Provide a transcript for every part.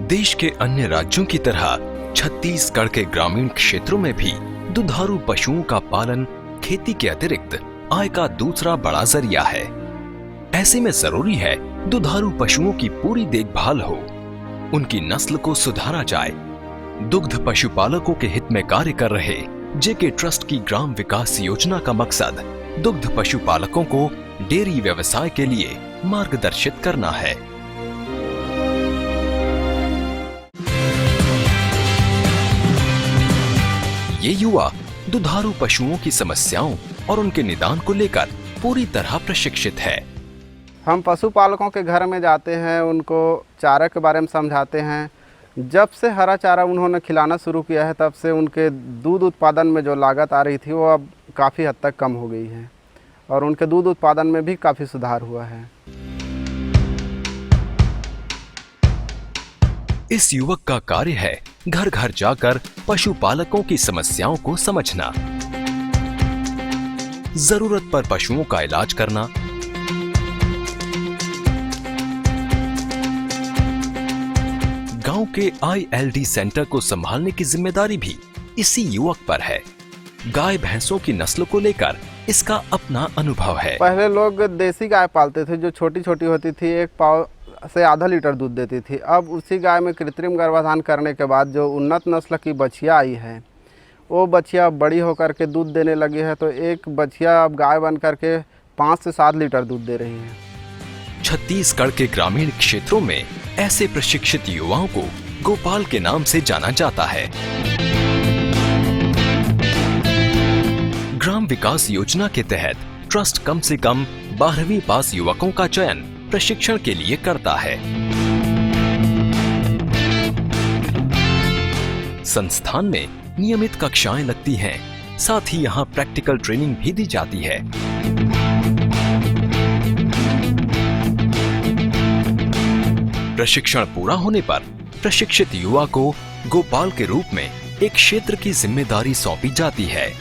देश के अन्य राज्यों की तरह छत्तीसगढ़ के ग्रामीण क्षेत्रों में भी दुधारू पशुओं का पालन खेती के अतिरिक्त आय का दूसरा बड़ा जरिया है। ऐसे में जरूरी है दुधारू पशुओं की पूरी देखभाल हो, उनकी नस्ल को सुधारा जाए। दुग्ध पशुपालकों के हित में कार्य कर रहे जेके ट्रस्ट की ग्राम विकास योजना का मकसद दुग्ध पशुपालकों को डेयरी व्यवसाय के लिए मार्गदर्शित करना है। ये युवा दुधारू पशुओं की समस्याओं और उनके निदान को लेकर पूरी तरह प्रशिक्षित है। हम पशुपालकों के घर में जाते हैं, उनको चारा के बारे में समझाते हैं। जब से हरा चारा उन्होंने खिलाना शुरू किया है तब से उनके दूध उत्पादन में जो लागत आ रही थी वो अब काफ़ी हद तक कम हो गई है और उनके दूध उत्पादन में भी काफ़ी सुधार हुआ है। इस युवक का कार्य है घर घर जाकर पशुपालकों की समस्याओं को समझना, जरूरत पर पशुओं का इलाज करना, गांव के ILD सेंटर को संभालने की जिम्मेदारी भी इसी युवक पर है। गाय भैंसों की नस्ल को लेकर इसका अपना अनुभव है। पहले लोग देसी गाय पालते थे जो छोटी छोटी होती थी, 1 पाव से आधा लीटर दूध देती थी। अब उसी गाय में कृत्रिम गर्भाधान करने के बाद जो उन्नत नस्ल की बछिया आई है वो बछिया बड़ी होकर के दूध देने लगी है, तो एक बछिया अब गाय बन करके 5 से 7 लीटर दूध दे रही है। छत्तीसगढ़ के ग्रामीण क्षेत्रों में ऐसे प्रशिक्षित युवाओं को गोपाल के नाम से जाना जाता है। ग्राम विकास योजना के तहत ट्रस्ट कम से कम 12वीं पास युवकों का चयन प्रशिक्षण के लिए करता है। संस्थान में नियमित कक्षाएं लगती हैं, साथ ही यहाँ प्रैक्टिकल ट्रेनिंग भी दी जाती है। प्रशिक्षण पूरा होने पर प्रशिक्षित युवा को गोपाल के रूप में एक क्षेत्र की जिम्मेदारी सौंपी जाती है।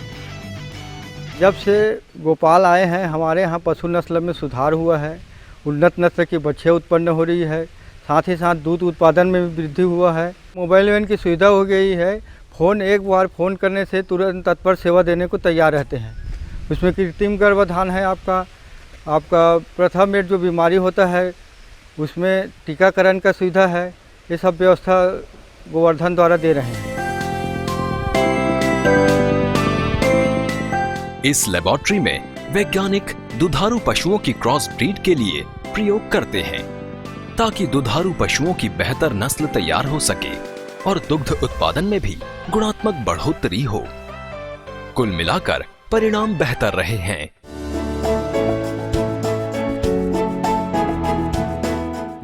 जब से गोपाल आए हैं हमारे यहाँ पशु नस्ल में सुधार हुआ है, उन्नत नस्ल की बछिया उत्पन्न हो रही है, साथ ही साथ दूध उत्पादन में भी वृद्धि हुआ है। मोबाइल वैन की सुविधा हो गई है, एक बार फ़ोन करने से तुरंत तत्पर सेवा देने को तैयार रहते हैं। उसमें कृत्रिम गर्भाधान है, आपका प्रथम एड जो बीमारी होता है उसमें टीकाकरण का सुविधा है। ये सब व्यवस्था गोवर्धन द्वारा दे रहे हैं। इस लेबोरेटरी में वैज्ञानिक दुधारू पशुओं की क्रॉस ब्रीड के लिए प्रयोग करते हैं ताकि दुधारू पशुओं की बेहतर नस्ल तैयार हो सके और दुग्ध उत्पादन में भी गुणात्मक बढ़ोतरी हो। कुल मिलाकर परिणाम बेहतर रहे हैं।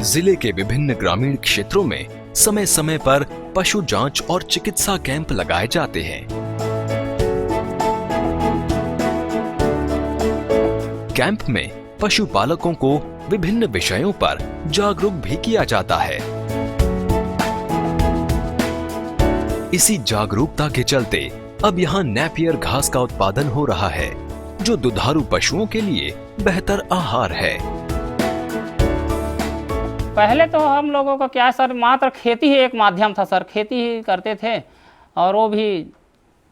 जिले के विभिन्न ग्रामीण क्षेत्रों में समय समय पर पशु जांच और चिकित्सा कैंप लगाए जाते हैं। कैंप में पशुपालकों को विभिन्न विषयों पर जागरूक भी किया जाता है। इसी जागरूकता के चलते अब यहाँ नेपियर घास का उत्पादन हो रहा है जो दुधारू पशुओं के लिए बेहतर आहार है। पहले तो हम लोगों का क्या सर, मात्र खेती ही एक माध्यम था सर, खेती ही करते थे और वो भी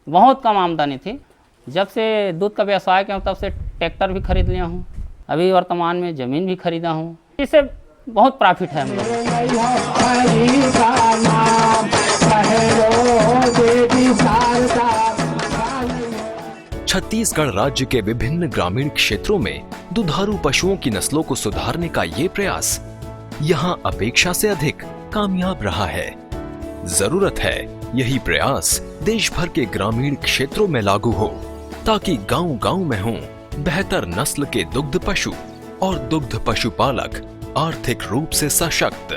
बहुत कम आमदनी थी। जब से दूध का व्यवसाय किया तब से ट्रैक्टर भी खरीद लिया हूँ, अभी वर्तमान में ज़मीन भी खरीदा हूँ। इससे बहुत प्रॉफिट है हम लोग। छत्तीसगढ़ राज्य के विभिन्न ग्रामीण क्षेत्रों में दुधारू पशुओं की नस्लों को सुधारने का ये प्रयास यहाँ अपेक्षा से अधिक कामयाब रहा है। जरूरत है यही प्रयास देश भर के ग्रामीण क्षेत्रों में लागू हो ताकि गांव-गांव में हों बेहतर नस्ल के दुग्ध पशु और दुग्ध पशुपालक आर्थिक रूप से सशक्त।